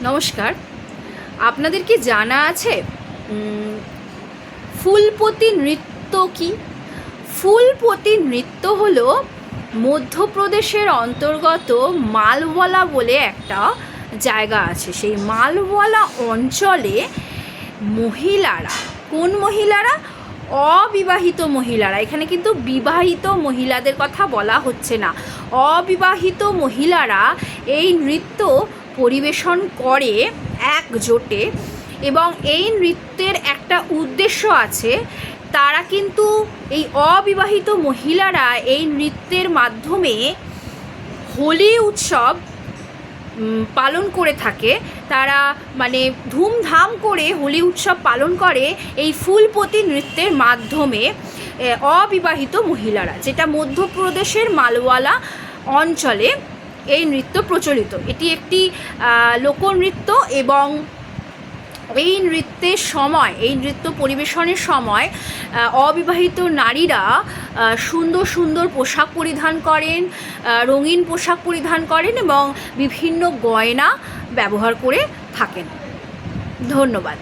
নমস্কার। আপনাদের কি জানা আছে ফুলপতি নৃত্য কি? ফুলপতি নৃত্য হলো মধ্যপ্রদেশের অন্তর্গত মালওয়ালা বলে একটা জায়গা আছে। সেই মালওয়ালা অঞ্চলে মহিলারা, কোন মহিলারা? অবিবাহিত মহিলারা। এখানে কিন্তু বিবাহিত মহিলাদের কথা বলা হচ্ছে না। অবিবাহিত মহিলারা এই নৃত্য পরিবেশন করে একজোটে, এবং এই নৃত্যের একটা উদ্দেশ্য আছে। তারা কিন্তু এই অবিবাহিত মহিলারা এই নৃত্যের মাধ্যমে হোলি উৎসব পালন করে থাকে। তারা মানে ধুমধাম করে হোলি উৎসব পালন করে এই ফুলপতি নৃত্যের মাধ্যমে। অবিবাহিত মহিলারা, যেটা মধ্যপ্রদেশের মালওয়ালা অঞ্চলে এই নৃত্য প্রচলিত। এটি একটি লোকনৃত্য, এবং এই নৃত্যের সময়, এই নৃত্য পরিবেশনের সময় অবিবাহিত নারীরা সুন্দর সুন্দর পোশাক পরিধান করেন, রঙিন পোশাক পরিধান করেন, এবং বিভিন্ন গয়না ব্যবহার করে থাকেন। ধন্যবাদ।